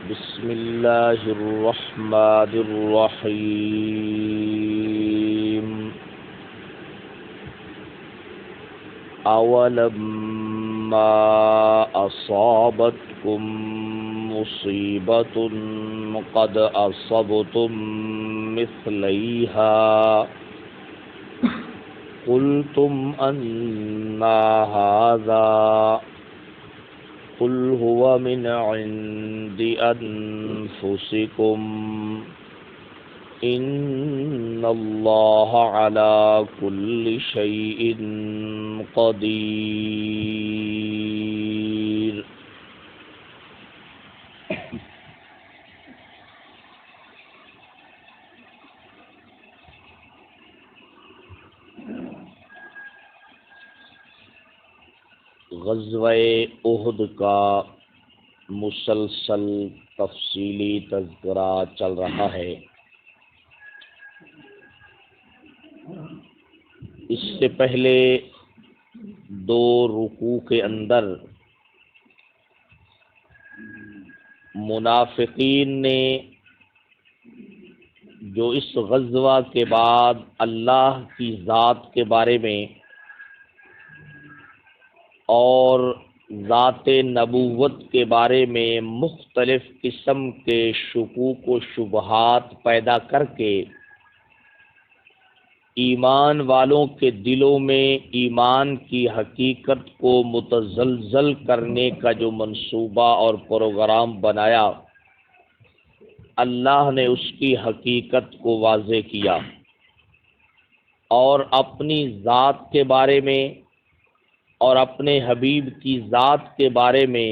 بسم اللہ الرحمن الرحیم اولما اصابتکم مصیبۃ قد اصبتم مثلیہا قلتم انا ھذا قل هو من عند انفسکم ان اللہ علی کل شیء قدیر۔ غزوہ احد کا مسلسل تفصیلی تذکرہ چل رہا ہے۔ اس سے پہلے دو رکوع کے اندر منافقین نے جو اس غزوہ کے بعد اللہ کی ذات کے بارے میں اور ذات نبوت کے بارے میں مختلف قسم کے شکوک و شبہات پیدا کر کے ایمان والوں کے دلوں میں ایمان کی حقیقت کو متزلزل کرنے کا جو منصوبہ اور پروگرام بنایا، اللہ نے اس کی حقیقت کو واضح کیا اور اپنی ذات کے بارے میں اور اپنے حبیب کی ذات کے بارے میں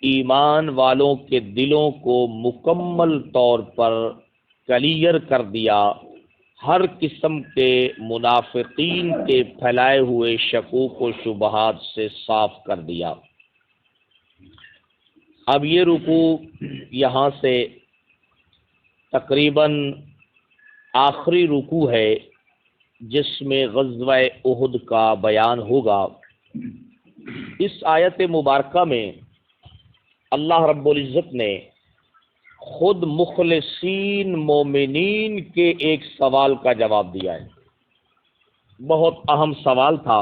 ایمان والوں کے دلوں کو مکمل طور پر کلیئر کر دیا، ہر قسم کے منافقین کے پھیلائے ہوئے شکوک و شبہات سے صاف کر دیا۔ اب یہ رکوع یہاں سے تقریباً آخری رکوع ہے جس میں غزوہ احد کا بیان ہوگا۔ اس آیت مبارکہ میں اللہ رب العزت نے خود مخلصین مومنین کے ایک سوال کا جواب دیا ہے۔ بہت اہم سوال تھا،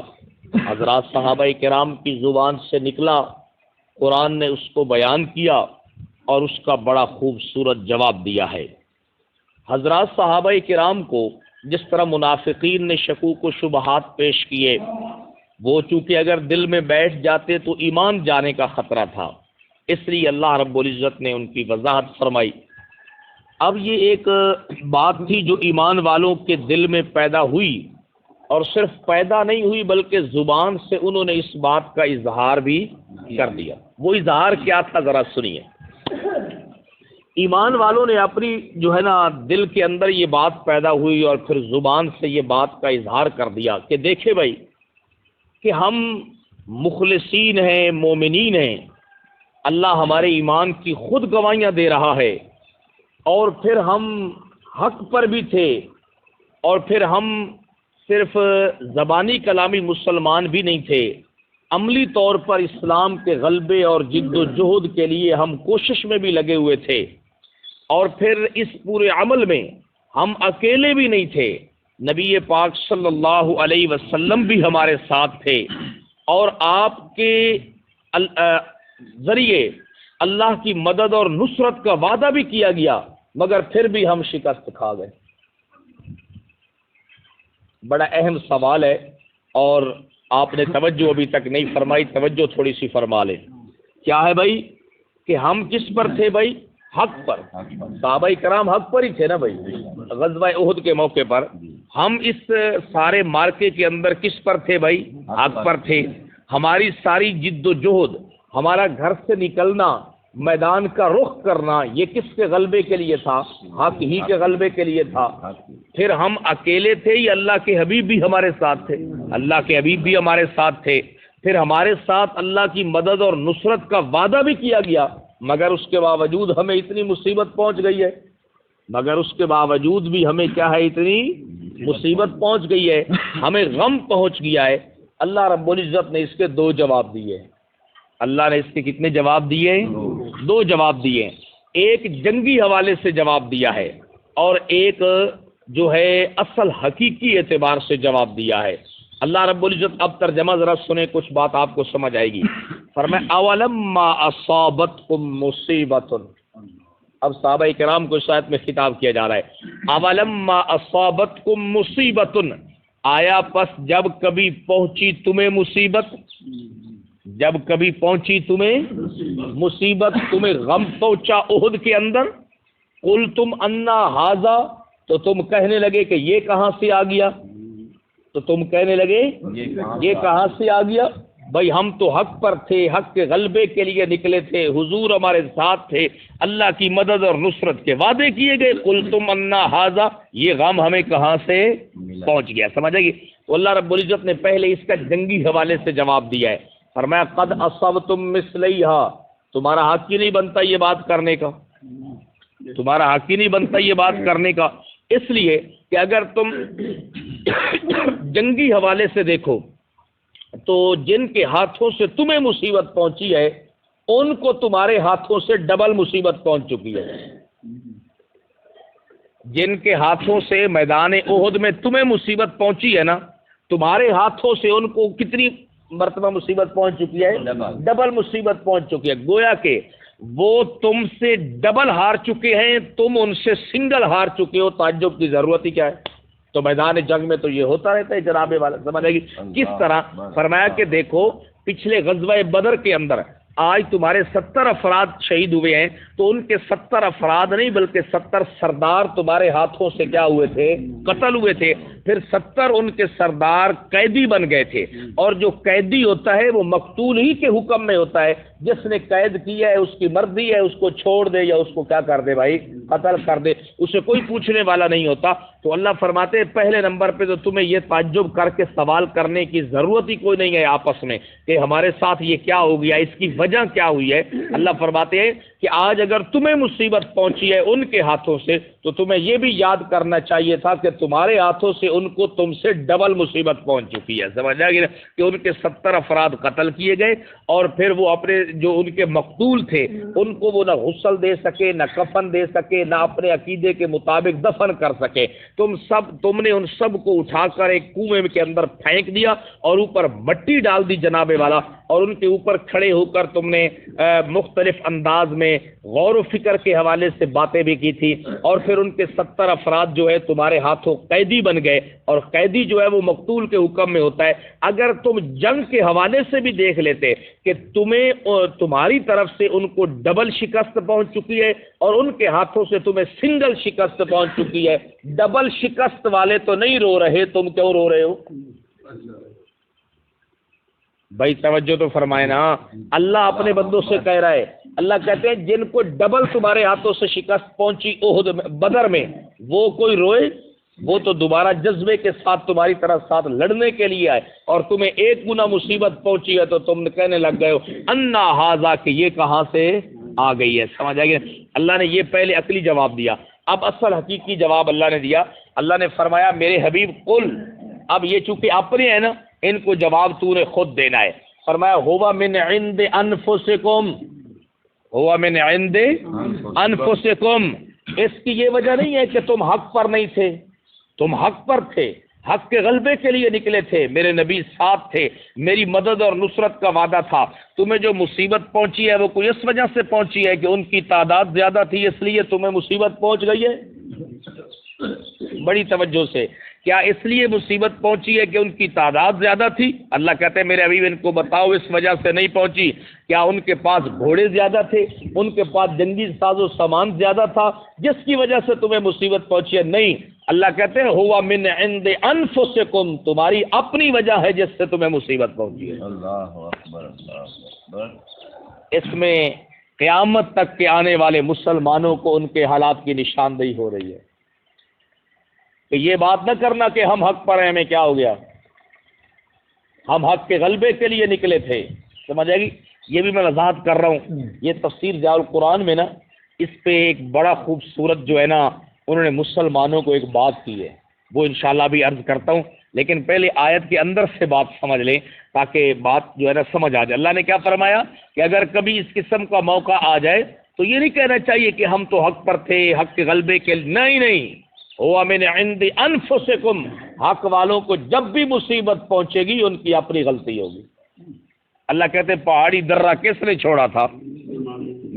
حضرات صحابہ کرام کی زبان سے نکلا، قرآن نے اس کو بیان کیا اور اس کا بڑا خوبصورت جواب دیا ہے۔ حضرات صحابہ کرام کو جس طرح منافقین نے شکوک و شبہات پیش کیے، وہ چونکہ اگر دل میں بیٹھ جاتے تو ایمان جانے کا خطرہ تھا، اس لیے اللہ رب العزت نے ان کی وضاحت فرمائی۔ اب یہ ایک بات تھی جو ایمان والوں کے دل میں پیدا ہوئی، اور صرف پیدا نہیں ہوئی بلکہ زبان سے انہوں نے اس بات کا اظہار بھی کر دیا۔ وہ اظہار کیا تھا ذرا سنیے۔ ایمان والوں نے اپنی جو ہے نا دل کے اندر یہ بات پیدا ہوئی اور پھر زبان سے یہ بات کا اظہار کر دیا کہ دیکھیں بھائی کہ ہم مخلصین ہیں، مومنین ہیں، اللہ ہمارے ایمان کی خود گواہیاں دے رہا ہے، اور پھر ہم حق پر بھی تھے، اور پھر ہم صرف زبانی کلامی مسلمان بھی نہیں تھے، عملی طور پر اسلام کے غلبے اور جد و جہد کے لیے ہم کوشش میں بھی لگے ہوئے تھے، اور پھر اس پورے عمل میں ہم اکیلے بھی نہیں تھے، نبی پاک صلی اللہ علیہ وسلم بھی ہمارے ساتھ تھے، اور آپ کے ذریعے اللہ کی مدد اور نصرت کا وعدہ بھی کیا گیا، مگر پھر بھی ہم شکست کھا گئے۔ بڑا اہم سوال ہے اور آپ نے توجہ ابھی تک نہیں فرمائی، توجہ تھوڑی سی فرما لیں۔ کیا ہے بھائی کہ ہم کس پر تھے بھائی؟ حق پر۔ صحابہ کرام حق پر ہی تھے نا بھائی۔ غزوہ احد کے موقع پر ہم اس سارے مارکے کے اندر کس پر تھے بھائی؟ حق پر تھے۔ ہماری ساری جد و جہد، ہمارا گھر سے نکلنا، میدان کا رخ کرنا، یہ کس کے غلبے کے لیے تھا؟ حق ہی کے غلبے کے لیے تھا۔ پھر ہم اکیلے تھے یا اللہ کے حبیب بھی ہمارے ساتھ تھے؟ اللہ کے حبیب بھی ہمارے ساتھ تھے۔ پھر ہمارے ساتھ اللہ کی مدد اور نصرت کا وعدہ بھی کیا گیا، مگر اس کے باوجود ہمیں اتنی مصیبت پہنچ گئی ہے، مگر اس کے باوجود بھی ہمیں کیا ہے، اتنی مصیبت پہنچ گئی ہے، ہمیں غم پہنچ گیا ہے۔ اللہ رب العزت نے اس کے دو جواب دیے۔ اللہ نے اس کے کتنے جواب دیے؟ دو جواب دیے، ایک جنگی حوالے سے جواب دیا ہے اور ایک جو ہے اصل حقیقی اعتبار سے جواب دیا ہے۔ اللہ رب العزت اب ترجمہ ذرا سنیں، کچھ بات آپ کو سمجھ آئے گی۔ فرمایا اولما اصابتکم مصیبۃ، اب صحابہ کرام کو شاید میں خطاب کیا جا رہا ہے، اولما اصابتکم مصیبۃ، آیا پس جب کبھی پہنچی تمہیں مصیبت، جب کبھی پہنچی تمہیں مصیبت، تمہیں غم پہنچا احد کے اندر، قلتم انا ھذا، تو تم کہنے لگے کہ یہ کہاں سے آ گیا، تو تم کہنے لگے یہ کہاں سے آ گیا، بھائی ہم تو حق پر تھے، حق کے غلبے کے لیے نکلے تھے، حضور ہمارے ساتھ تھے، اللہ کی مدد اور نصرت کے وعدے کیے گئے، قلتم انا ھذا، یہ غم ہمیں کہاں سے پہنچ گیا، سمجھ آئے گی۔ تو اللہ رب العزت نے پہلے اس کا جنگی حوالے سے جواب دیا ہے، فرمایا قد اصبتم مثلیھا، تمہارا حق ہی نہیں بنتا یہ بات کرنے کا، تمہارا حق ہی نہیں بنتا یہ بات کرنے کا، اس لیے کہ اگر تم جنگی حوالے سے دیکھو تو جن کے ہاتھوں سے تمہیں مصیبت پہنچی ہے ان کو تمہارے ہاتھوں سے ڈبل مصیبت پہنچ چکی ہے، جن کے ہاتھوں سے میدان احد میں تمہیں مصیبت پہنچی ہے نا، تمہارے ہاتھوں سے ان کو کتنی مرتبہ مصیبت پہنچ چکی ہے، ڈبل مصیبت پہنچ چکی ہے، گویا کہ وہ تم سے ڈبل ہار چکے ہیں، تم ان سے سنگل ہار چکے ہو، تعجب کی ضرورت ہی کیا ہے۔ تو میدان جنگ میں تو یہ ہوتا رہتا ہے جناب والا، سمجھ آئے گی کس طرح۔ فرمایا کہ دیکھو پچھلے غزوہ بدر کے اندر آج تمہارے 70 افراد شہید ہوئے ہیں، تو ان کے 70 افراد نہیں بلکہ 70 سردار تمہارے ہاتھوں سے کیا ہوئے تھے، قتل ہوئے تھے، پھر 70 ان کے سردار قیدی بن گئے تھے، اور جو قیدی ہوتا ہے وہ مقتول ہی کے حکم میں ہوتا ہے، جس نے قید کیا ہے اس کی مرضی ہے، اس کو چھوڑ دے یا اس کو کیا کر دے بھائی، قتل کر دے، اسے کوئی پوچھنے والا نہیں ہوتا۔ تو اللہ فرماتے ہیں پہلے نمبر پہ تو تمہیں یہ تعجب کر کے سوال کرنے کی ضرورت ہی کوئی نہیں ہے آپس میں کہ ہمارے ساتھ یہ کیا ہو گیا، اس کی وجہ کیا ہوئی ہے۔ اللہ فرماتے ہیں کہ آج اگر تمہیں مصیبت پہنچی ہے ان کے ہاتھوں سے تو تمہیں یہ بھی یاد کرنا چاہیے تھا کہ تمہارے ہاتھوں سے ان کو تم سے ڈبل مصیبت پہنچ چکی ہے، سمجھ آ گیا کہ ان کے 70 افراد قتل کیے گئے، اور پھر وہ اپنے جو ان کے مقتول تھے ان کو وہ نہ غسل دے سکے، نہ کفن دے سکے، نہ اپنے عقیدے کے مطابق دفن کر سکے، تم نے ان سب کو اٹھا کر ایک کنویں کے اندر پھینک دیا اور اوپر مٹی ڈال دی جناب والا، اور ان کے اوپر کھڑے ہو کر تم نے مختلف انداز میں غور و فکر کے حوالے سے باتیں بھی کی تھی، اور پھر ان کے 70 افراد جو ہے تمہارے ہاتھوں قیدی بن گئے، اور قیدی جو ہے وہ مقتول کے حکم میں ہوتا ہے۔ اگر تم جنگ کے حوالے سے بھی دیکھ لیتے کہ تمہاری طرف سے ان کو ڈبل شکست پہنچ چکی ہے اور ان کے ہاتھوں سے تمہیں سنگل شکست پہنچ چکی ہے، ڈبل شکست والے تو نہیں رو رہے، تم کیوں رو رہے ہو بھائی؟ توجہ تو فرمائے نا، اللہ اپنے بندوں سے کہہ رہا ہے، اللہ کہتے ہیں جن کو ڈبل تمہارے ہاتھوں سے شکست پہنچی احد بدر میں، وہ کوئی روئے؟ وہ تو دوبارہ جذبے کے ساتھ تمہاری طرف ساتھ لڑنے کے لیے آئے، اور تمہیں ایک گنا مصیبت پہنچی ہے تو تم کہنے لگ گئے ہو انا ھذا کہ یہ کہاں سے آ گئی ہے، سمجھ آ گیا۔ اللہ نے یہ پہلے عقلی جواب دیا، اب اصل حقیقی جواب اللہ نے دیا۔ اللہ نے فرمایا میرے حبیب قل، اب یہ چونکہ اپنے ہیں نا، ان کو جواب تو نے خود دینا ہے۔ فرمایا ہوا من عند انفسکم، ہوا من عند انفسکم، اس کی یہ وجہ نہیں ہے کہ تم حق پر نہیں تھے، تم حق پر تھے، حق کے غلبے کے لیے نکلے تھے، میرے نبی ساتھ تھے، میری مدد اور نصرت کا وعدہ تھا، تمہیں جو مصیبت پہنچی ہے وہ کوئی اس وجہ سے پہنچی ہے کہ ان کی تعداد زیادہ تھی اس لیے تمہیں مصیبت پہنچ گئی ہے؟ بڑی توجہ سے، کیا اس لیے مصیبت پہنچی ہے کہ ان کی تعداد زیادہ تھی؟ اللہ کہتے ہیں میرے حبیب ان کو بتاؤ اس وجہ سے نہیں پہنچی، کیا ان کے پاس گھوڑے زیادہ تھے، ان کے پاس جنگی ساز و سامان زیادہ تھا جس کی وجہ سے تمہیں مصیبت پہنچی ہے؟ نہیں، اللہ کہتے ہیں ہوا من عند انفسکم، تمہاری اپنی وجہ ہے جس سے تمہیں مصیبت پہنچی ہے۔ اللہ اکبر، اللہ اکبر۔ اس میں قیامت تک کے آنے والے مسلمانوں کو ان کے حالات کی نشاندہی ہو رہی ہے کہ یہ بات نہ کرنا کہ ہم حق پر ہیں، ہمیں کیا ہو گیا، ہم حق کے غلبے کے لیے نکلے تھے، سمجھ آئے گی۔ یہ بھی میں وضاحت کر رہا ہوں، یہ تفسیر ضیاء القرآن میں نا اس پہ ایک بڑا خوبصورت جو ہے نا انہوں نے مسلمانوں کو ایک بات کی ہے، وہ انشاءاللہ بھی عرض کرتا ہوں، لیکن پہلے آیت کے اندر سے بات سمجھ لیں تاکہ بات جو ہے نا سمجھ آ جائے۔ اللہ نے کیا فرمایا کہ اگر کبھی اس قسم کا موقع آ جائے تو یہ نہیں کہنا چاہیے کہ ہم تو حق پر تھے، حق کے غلبے کے، نہیں، ہوا من عند انفسکم، حق والوں کو جب بھی مصیبت پہنچے گی ان کی اپنی غلطی ہوگی۔ اللہ کہتے ہیں پہاڑی درہ کس نے چھوڑا تھا؟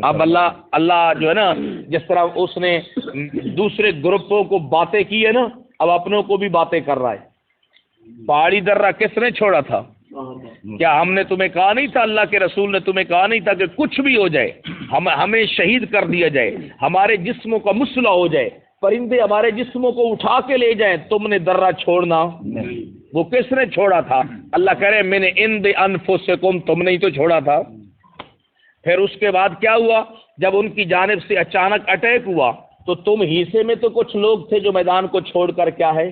اب اللہ جو ہے نا جس طرح اس نے دوسرے گروپوں کو باتیں کی ہے نا، اب اپنوں کو بھی باتیں کر رہا ہے۔ پہاڑی درہ کس نے چھوڑا تھا؟ کیا ہم نے تمہیں کہا نہیں تھا، اللہ کے رسول نے تمہیں کہا نہیں تھا کہ کچھ بھی ہو جائے، ہمیں شہید کر دیا جائے، ہمارے جسموں کا مسئلہ ہو جائے، پرندے ہمارے جسموں کو اٹھا کے لے جائیں، تم نے درہ چھوڑنا؟ وہ کس نے چھوڑا تھا؟ اللہ کہہ رہے میں نے عند انفسکم، تم نے ہی تو چھوڑا تھا۔ پھر اس کے بعد کیا ہوا؟ جب ان کی جانب سے اچانک اٹیک ہوا تو تم حصے میں تو کچھ لوگ تھے جو میدان کو چھوڑ کر کیا ہے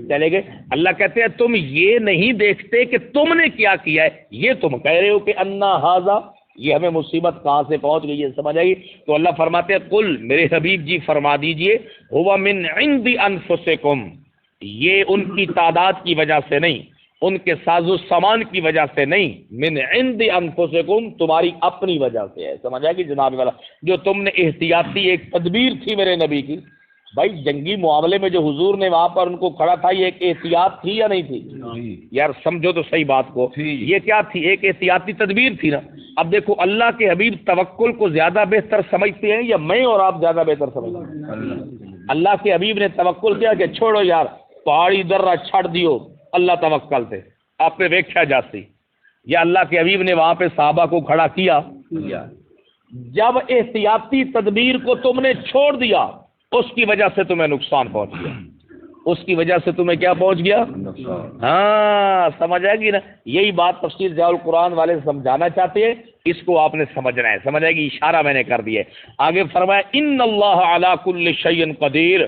چلے گئے۔ اللہ کہتے ہیں تم یہ نہیں دیکھتے کہ تم نے کیا کیا ہے، یہ تم کہہ رہے ہو کہ انا ھذا، یہ ہمیں مصیبت کہاں سے پہنچ گئی ہے، سمجھ آئی؟ تو اللہ فرماتے ہیں قل، میرے حبیب جی فرما دیجئے، ہوا من عند انفسکم، یہ ان کی تعداد کی وجہ سے نہیں، ان کے ساز و سامان کی وجہ سے نہیں، من عند انفسکم، تمہاری اپنی وجہ سے ہے، سمجھ آئے گی جناب والا؟ جو تم نے احتیاطی ایک تدبیر تھی میرے نبی کی، بھائی جنگی معاملے میں جو حضور نے وہاں پر ان کو کھڑا تھا، یہ ایک احتیاط تھی یا نہیں تھی؟ یار سمجھو تو صحیح بات کو، یہ کیا تھی؟ ایک احتیاطی تدبیر تھی نا۔ اب دیکھو اللہ کے حبیب توکل کو زیادہ بہتر سمجھتے ہیں یا میں اور آپ زیادہ بہتر سمجھتے ہیں؟ اللہ کے حبیب نے توکل کیا کہ چھوڑو یار پہاڑی درہ چھڑ دیو، اللہ توکل تھے آپ پہ ویکھیا جاتی، یا اللہ کے حبیب نے وہاں پہ صحابہ کو کھڑا کیا؟ جب احتیاطی تدبیر کو تم نے چھوڑ دیا اس کی وجہ سے تمہیں نقصان پہنچ گیا، اس کی وجہ سے تمہیں کیا پہنچ گیا؟ ہاں سمجھ آئے گی نا؟ یہی بات تفسیر ضیاء القرآن والے سمجھانا چاہتے ہیں، اس کو آپ نے سمجھنا ہے، سمجھ آئے گی؟ اشارہ میں نے کر دیا ہے۔ آگے فرمایا ان اللہ علی کل شیء قدیر،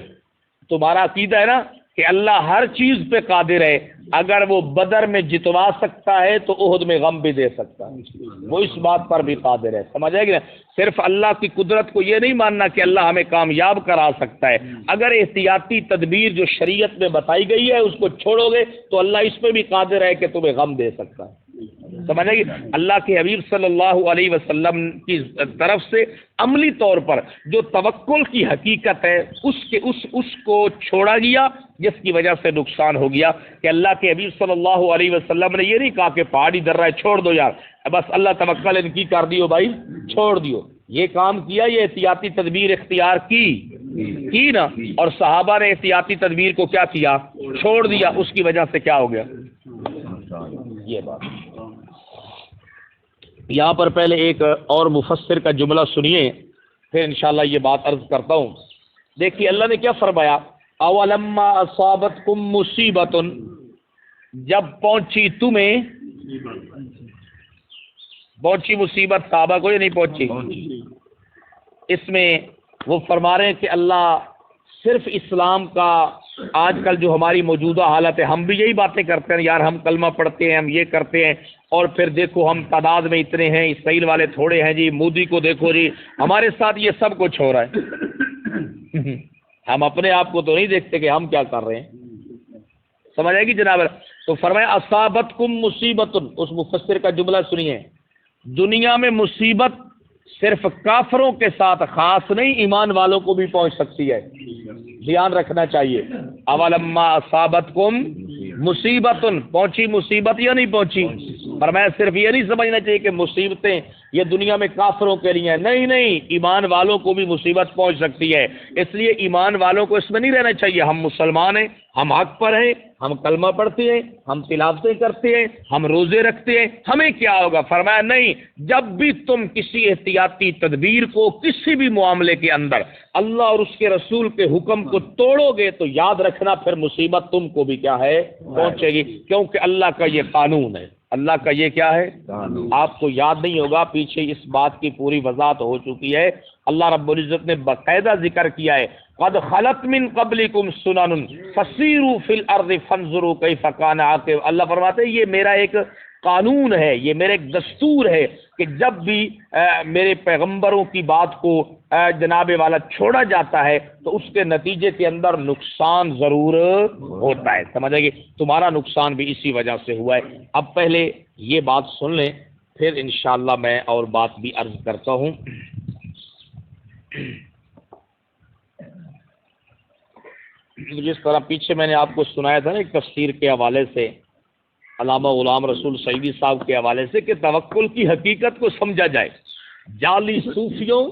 تمہارا عقیدہ ہے نا کہ اللہ ہر چیز پہ قادر ہے، اگر وہ بدر میں جتوا سکتا ہے تو احد میں غم بھی دے سکتا ہے، وہ اس بات پر بھی قادر ہے، سمجھ آئے گی نا؟ صرف اللہ کی قدرت کو یہ نہیں ماننا کہ اللہ ہمیں کامیاب کرا سکتا ہے، اگر احتیاطی تدبیر جو شریعت میں بتائی گئی ہے اس کو چھوڑو گے تو اللہ اس پہ بھی قادر ہے کہ تمہیں غم دے سکتا ہے، سمجھ آئے گی؟ اللہ کے حبیب صلی اللہ علیہ وسلم کی طرف سے عملی طور پر جو توکل کی حقیقت ہے اس کو چھوڑا گیا، جس کی وجہ سے نقصان ہو گیا کہ اللہ کے حبیب صلی اللہ علیہ وسلم نے یہ نہیں کہا کہ پہاڑی درہ چھوڑ دو یار، بس اللہ توکل ان کی کر دیو بھائی چھوڑ دیو، یہ کام کیا، یہ احتیاطی تدبیر اختیار کی نا، اور صحابہ نے احتیاطی تدبیر کو کیا کیا؟ چھوڑ دیا، اس کی وجہ سے کیا ہو گیا؟ یہ بات یہاں پر پہلے ایک اور مفسر کا جملہ سنیے، پھر انشاءاللہ یہ بات عرض کرتا ہوں۔ دیکھیے اللہ نے کیا فرمایا، اولما اصابتکم مصیبت، جب پہنچی تمہیں، پہنچی مصیبت صحابہ کو یا نہیں پہنچی؟ اس میں وہ فرما رہے ہیں کہ اللہ صرف اسلام کا، آج کل جو ہماری موجودہ حالت ہے، ہم بھی یہی باتیں کرتے ہیں یار، ہم کلمہ پڑھتے ہیں، ہم یہ کرتے ہیں، اور پھر دیکھو ہم تعداد میں اتنے ہیں، اسرائیل والے تھوڑے ہیں جی، مودی کو دیکھو جی، ہمارے ساتھ یہ سب کچھ ہو رہا ہے ہم اپنے آپ کو تو نہیں دیکھتے کہ ہم کیا کر رہے ہیں، سمجھ آئے گی جناب؟ تو فرمایا اصابتکم مصیبت، اس مفسر کا جملہ سنیے، دنیا میں مصیبت صرف کافروں کے ساتھ خاص نہیں، ایمان والوں کو بھی پہنچ سکتی ہے، دھیان رکھنا چاہیے۔ اولما اصابتکم مصیبت، پہنچی مصیبت یا نہیں پہنچی؟ فرمایا صرف یہ نہیں سمجھنا چاہیے کہ مصیبتیں یہ دنیا میں کافروں کے لیے ہیں، نہیں، ایمان والوں کو بھی مصیبت پہنچ سکتی ہے، اس لیے ایمان والوں کو اس میں نہیں رہنا چاہیے ہم مسلمان ہیں، ہم حق پر ہیں، ہم کلمہ پڑھتے ہیں، ہم تلاوتیں کرتے ہیں، ہم روزے رکھتے ہیں، ہمیں کیا ہوگا؟ فرمایا نہیں، جب بھی تم کسی احتیاطی تدبیر کو کسی بھی معاملے کے اندر اللہ اور اس کے رسول کے حکم کو توڑو گے تو یاد رکھنا پھر مصیبت تم کو بھی کیا ہے؟ پہنچے گی، کیونکہ اللہ کا یہ قانون ہے، اللہ کا یہ کیا ہے؟ آپ کو یاد نہیں ہوگا، پیچھے اس بات کی پوری وضاحت ہو چکی ہے، اللہ رب العزت نے باقاعدہ ذکر کیا ہے، قد خلت من قبلکم سنن فسیروا فی الارض فانظروا کیف کان عاقبۃ، اللہ فرماتے ہیں یہ میرا ایک قانون ہے، یہ میرا ایک دستور ہے کہ جب بھی میرے پیغمبروں کی بات کو جناب والا چھوڑا جاتا ہے تو اس کے نتیجے کے اندر نقصان ضرور ہوتا ہے. سمجھ آئے گی؟ تمہارا نقصان بھی اسی وجہ سے ہوا ہے. اب پہلے یہ بات سن لیں، پھر انشاءاللہ میں اور بات بھی عرض کرتا ہوں. جس طرح پیچھے میں نے آپ کو سنایا تھا نا ایک تفسیر کے حوالے سے، علامہ غلام رسول سعیدی صاحب کے حوالے سے، کہ توکل کی حقیقت کو سمجھا جائے. جعلی صوفیوں،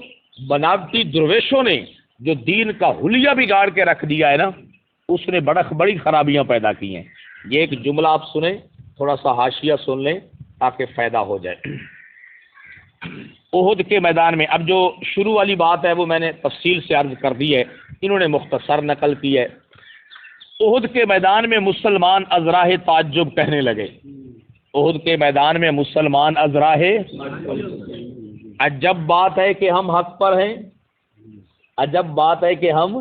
بناوٹی درویشوں نے جو دین کا حلیہ بگاڑ کے رکھ دیا ہے نا، اس نے بڑی خرابیاں پیدا کی ہیں. یہ ایک جملہ آپ سنیں، تھوڑا سا حاشیہ سن لیں تاکہ فائدہ ہو جائے. احد کے میدان میں، اب جو شروع والی بات ہے وہ میں نے تفصیل سے عرض کر دی ہے، انہوں نے مختصر نقل کی ہے. احد کے میدان میں مسلمان از راہ تعجب کہنے لگے. احد کے میدان میں مسلمان از راہ، عجب بات ہے کہ ہم حق پر ہیں، عجب بات ہے کہ ہم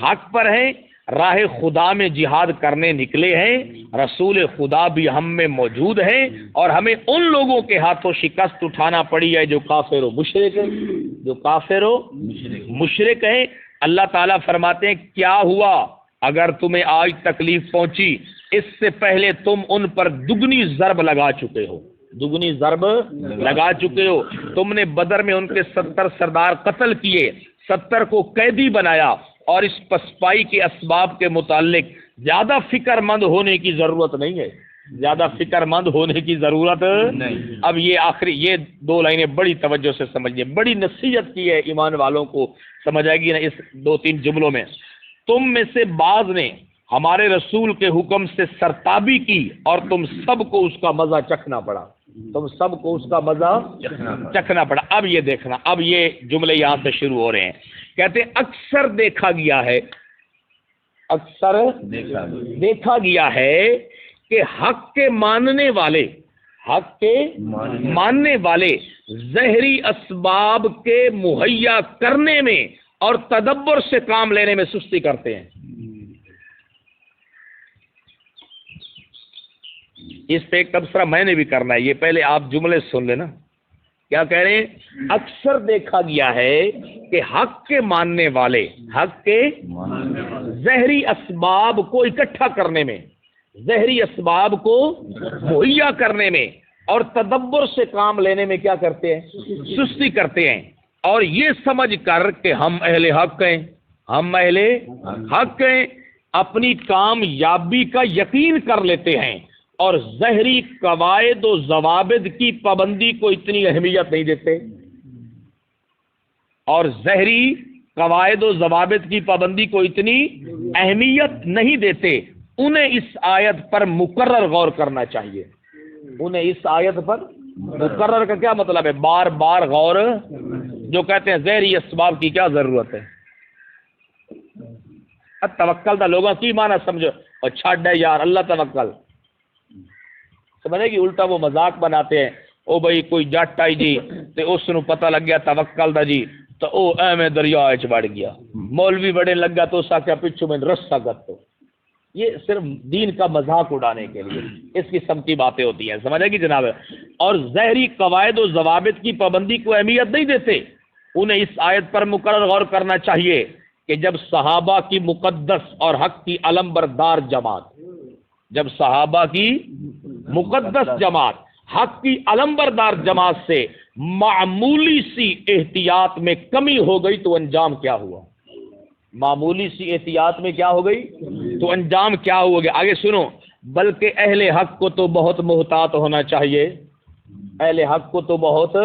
حق پر ہیں، راہ خدا میں جہاد کرنے نکلے ہیں، رسول خدا بھی ہم میں موجود ہیں، اور ہمیں ان لوگوں کے ہاتھوں شکست اٹھانا پڑی ہے جو کافر و مشرک ہیں، جو کافر و مشرک ہیں. اللہ تعالیٰ فرماتے ہیں کیا ہوا اگر تمہیں آج تکلیف پہنچی، اس سے پہلے تم ان پر دگنی ضرب لگا چکے ہو، دگنی ضرب لگا چکے ہو. تم نے بدر میں ان کے 70 سردار قتل کیے، 70 کو قیدی بنایا، اور اس پسپائی کے اسباب کے متعلق زیادہ فکر مند ہونے کی ضرورت نہیں ہے، زیادہ فکر مند ہونے کی ضرورت نہیں. اب یہ آخری یہ 2 لائنیں بڑی توجہ سے سمجھیے، بڑی نصیحت کی ہے ایمان والوں کو، سمجھ آئے گی نا اس 2-3 جملوں میں. تم میں سے بعض نے ہمارے رسول کے حکم سے سرتابی کی اور تم سب کو اس کا مزہ چکھنا پڑا، تم سب کو اس کا مزہ چکھنا پڑا. اب یہ دیکھنا، اب یہ جملے یہاں سے شروع ہو رہے ہیں. کہتے ہیں اکثر دیکھا گیا ہے، اکثر دیکھا گیا ہے کہ حق کے ماننے والے، حق کے ماننے والے ظاہری اسباب کے مہیا کرنے میں اور تدبر سے کام لینے میں سستی کرتے ہیں. اس پہ ایک تبصرہ میں نے بھی کرنا ہے، یہ پہلے آپ جملے سن لینا. کیا کہہ رہے ہیں؟ اکثر دیکھا گیا ہے کہ حق کے ماننے والے، حق کے ظاہری اسباب کو اکٹھا کرنے میں، ظاہری اسباب کو مہیا کرنے میں اور تدبر سے کام لینے میں کیا کرتے ہیں؟ سستی کرتے ہیں. اور یہ سمجھ کر کہ ہم اہل حق ہیں، ہم اہل حق ہیں، اپنی کامیابی کا یقین کر لیتے ہیں اور ظاہری قواعد و ضوابط کی پابندی کو اتنی اہمیت نہیں دیتے، اور ظاہری قواعد و ضوابط کی پابندی کو اتنی اہمیت نہیں دیتے. انہیں اس آیت پر مقرر غور کرنا چاہیے. انہیں اس آیت پر مقرر کا کیا مطلب ہے؟ بار بار غور. جو کہتے ہیں ظاہری اسباب کی کیا ضرورت ہے، توکل دا لوگوں کی معنی سمجھو، اور چھڈ ہے یار اللہ توکل، سمجھے کہ الٹا وہ مذاق بناتے ہیں. او بھائی کوئی جٹ آئی جی تے اس نو پتہ لگ گیا توکل دا جی تو او ایویں دریا وچ وڑ گیا، مولوی بڑے لگا تو اس آخیا پچھو میں رسا کر تو. یہ صرف دین کا مذاق اڑانے کے لیے اس قسم کی باتیں ہوتی ہیں، سمجھے کہ جناب. اور ظاہری قواعد و ضوابط کی پابندی کو اہمیت نہیں دیتے. انہیں اس آیت پر مقرر غور کرنا چاہیے کہ جب صحابہ کی مقدس اور حق کی علم بردار جماعت، جب صحابہ کی مقدس جماعت حق کی علم بردار جماعت سے معمولی سی احتیاط میں کمی ہو گئی تو انجام کیا ہوا؟ معمولی سی احتیاط میں کیا ہو گئی تو انجام کیا ہو گیا؟ آگے سنو. بلکہ اہل حق کو تو بہت محتاط ہونا چاہیے، اہل حق کو تو بہت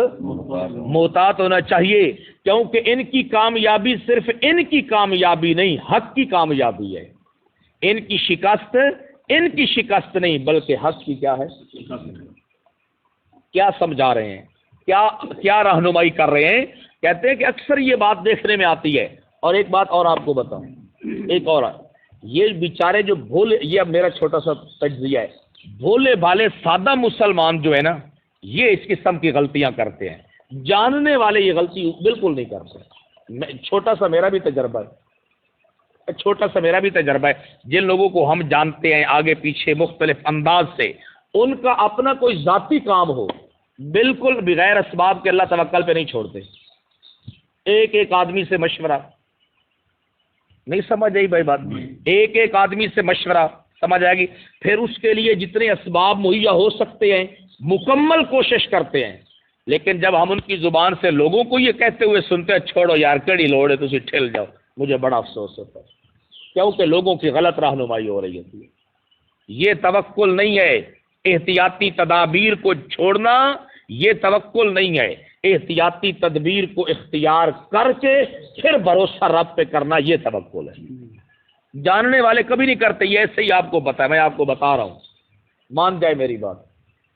محتاط ہونا چاہیے، کیونکہ ان کی کامیابی صرف ان کی کامیابی نہیں، حق کی کامیابی ہے. ان کی شکست ان کی شکست نہیں بلکہ حق کی کیا ہے؟ کیا سمجھا رہے ہیں؟ کیا رہنمائی کر رہے ہیں؟ کہتے ہیں کہ اکثر یہ بات دیکھنے میں آتی ہے. اور ایک بات اور آپ کو بتاؤں، ایک اور، یہ بیچارے جو بھولے، یہ اب میرا چھوٹا سا تجزیہ ہے، بھولے بھالے سادہ مسلمان جو ہے نا، یہ اس قسم کی غلطیاں کرتے ہیں. جاننے والے یہ غلطی بالکل نہیں کرتے. چھوٹا سا میرا بھی تجربہ ہے، جن لوگوں کو ہم جانتے ہیں آگے پیچھے مختلف انداز سے، ان کا اپنا کوئی ذاتی کام ہو، بالکل بغیر اسباب کے اللہ توکل پہ نہیں چھوڑتے۔ ایک ایک آدمی سے مشورہ، نہیں سمجھ آئی بھائی بات؟ ایک ایک آدمی سے مشورہ، سمجھ آئے گی؟ پھر اس کے لیے جتنے اسباب مہیا ہو سکتے ہیں مکمل کوشش کرتے ہیں، لیکن جب ہم ان کی زبان سے لوگوں کو یہ کہتے ہوئے سنتے ہیں چھوڑو یار کڑی لوڑ ہے تسی ٹھل جاؤ، مجھے بڑا افسوس ہوتا ہے، کیونکہ لوگوں کی غلط رہنمائی ہو رہی ہوتی ہے۔ یہ توکل نہیں ہے، احتیاطی تدابیر کو چھوڑنا یہ توکل نہیں ہے، احتیاطی تدبیر کو اختیار کر کے پھر بھروسہ رب پہ کرنا یہ توکل ہے۔ جاننے والے کبھی نہیں کرتے، یہ ایسے ہی آپ کو پتا ہے، میں آپ کو بتا رہا ہوں، مان جائے میری بات،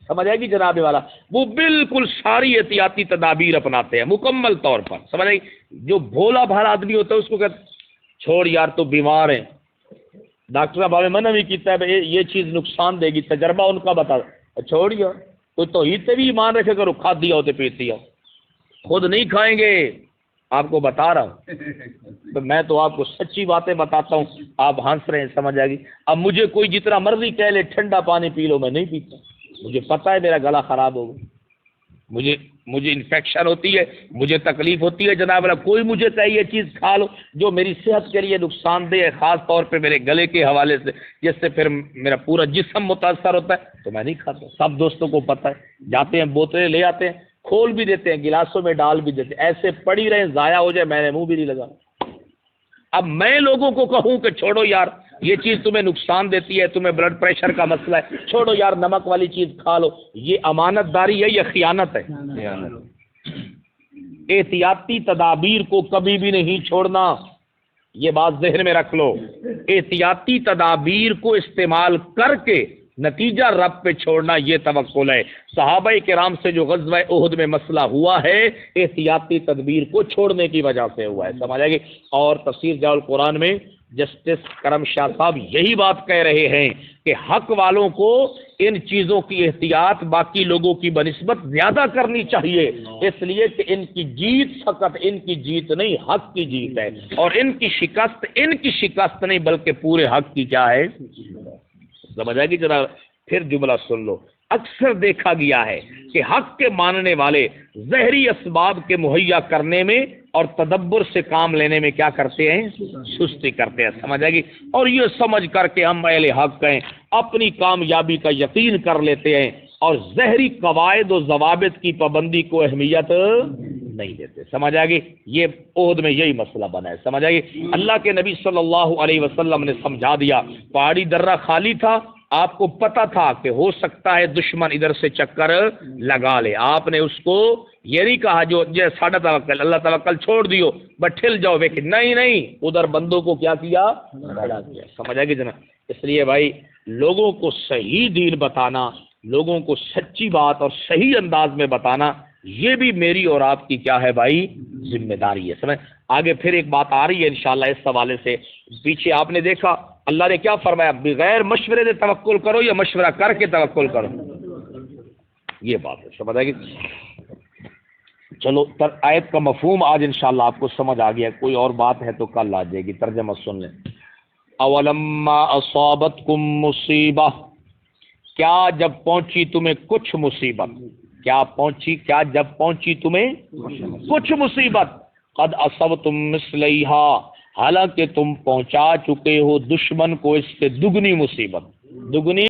سمجھ آئے گی جناب والا؟ وہ بالکل ساری احتیاطی تدابیر اپناتے ہیں مکمل طور پر، سمجھ آئی؟ جو بھولا بھالا آدمی ہوتا ہے اس کو کہتے چھوڑ یار تو بیمار ہے، ڈاکٹر صاحب ہمیں منع بھی کیتا ہے یہ چیز نقصان دے گی، تجربہ ان کا بتا چھوڑ یار، کوئی توحید پہ بھی ایمان رکھے کرو، کھا دیا ہوتے پیتی ہو، خود نہیں کھائیں گے، آپ کو بتا رہا ہوں، تو میں تو آپ کو سچی باتیں بتاتا ہوں، آپ ہنس رہے ہیں، سمجھ آئے گی؟ اب مجھے کوئی جتنا مرضی کہہ لے ٹھنڈا پانی پی لو، میں نہیں پیتا، مجھے پتہ ہے میرا گلا خراب ہوگا، مجھے انفیکشن ہوتی ہے، مجھے تکلیف ہوتی ہے، جناب اللہ کوئی مجھے کہے یہ چیز کھا لو جو میری صحت کے لیے نقصان دہ ہے، خاص طور پہ میرے گلے کے حوالے سے، جس سے پھر میرا پورا جسم متاثر ہوتا ہے، تو میں نہیں کھاتا، سب دوستوں کو پتہ ہے، جاتے ہیں بوتلیں لے آتے ہیں، کھول بھی دیتے ہیں، گلاسوں میں ڈال بھی دیتے ہیں، ایسے پڑی رہے ضائع ہو جائے، میں نے منہ بھی نہیں لگا۔ اب میں لوگوں کو کہوں کہ چھوڑو یار یہ چیز تمہیں نقصان دیتی ہے، تمہیں بلڈ پریشر کا مسئلہ ہے، چھوڑو یار نمک والی چیز کھا لو، یہ امانت داری ہے یا خیانت ہے؟ احتیاطی تدابیر کو کبھی بھی نہیں چھوڑنا، یہ بات ذہن میں رکھ لو، احتیاطی تدابیر کو استعمال کر کے نتیجہ رب پہ چھوڑنا یہ توکل ہے۔ صحابہ کرام سے جو غزوہ احد میں مسئلہ ہوا ہے احتیاطی تدبیر کو چھوڑنے کی وجہ سے ہوا ہے، سمجھ آئے گی؟ اور تفسیر جاء القرآن میں جسٹس کرم شاہ صاحب یہی بات کہہ رہے ہیں کہ حق والوں کو ان چیزوں کی احتیاط باقی لوگوں کی بنسبت زیادہ کرنی چاہیے، اس لیے کہ ان کی جیت فقط ان کی جیت نہیں، حق کی جیت ہے، اور ان کی شکست نہیں بلکہ پورے حق کی کیا ہے، سمجھ آئے گی جناب؟ پھر جملہ سن لو، اکثر دیکھا گیا ہے کہ حق کے ماننے والے ظاہری اسباب کے مہیا کرنے میں اور تدبر سے کام لینے میں کیا کرتے ہیں؟ سستی کرتے ہیں، سمجھ آئے گی؟ اور یہ سمجھ کر کے ہم اہل حق ہیں، اپنی کامیابی کا یقین کر لیتے ہیں اور ظاہری قواعد و ضوابط کی پابندی کو اہمیت نہیں دیتے، سمجھ آئے گی؟ یہ عہد میں یہی مسئلہ بنا ہے، سمجھ آئے گی؟ اللہ کے نبی صلی اللہ علیہ وسلم نے سمجھا دیا، پہاڑی درہ خالی تھا، آپ کو پتا تھا کہ ہو سکتا ہے دشمن ادھر سے چکر لگا لے، آپ نے اس کو یہ نہیں کہا جو ساڈا توکل اللہ توکل چھوڑ دیو بٹھل جاؤ ویک، نہیں ادھر بندوں کو کیا کیا، کھڑا کیا، سمجھ آئے گی جناب؟ اس لیے بھائی لوگوں کو صحیح دین بتانا، لوگوں کو سچی بات اور صحیح انداز میں بتانا، یہ بھی میری اور آپ کی کیا ہے بھائی، ذمہ داری ہے، سمجھ؟ آگے پھر ایک بات آ رہی ہے انشاءاللہ اس حوالے سے، پیچھے آپ نے دیکھا اللہ نے کیا فرمایا، بغیر مشورے سے توکل کرو یا مشورہ کر کے توکل کرو، یہ بات ہے، سمجھ آئے گی؟ چلو آیت کا مفہوم آج انشاءاللہ آپ کو سمجھ آ گیا، کوئی اور بات ہے تو کل آ جائے گی، ترجمہ سن لیں۔ اولما اصابتکم مصیبہ، کیا جب پہنچی تمہیں کچھ مصیبت، کیا جب پہنچی تمہیں کچھ مصیبت، قد اصبتم مثلیہا، حالانکہ تم پہنچا چکے ہو دشمن کو اس سے دگنی مصیبت، دگنی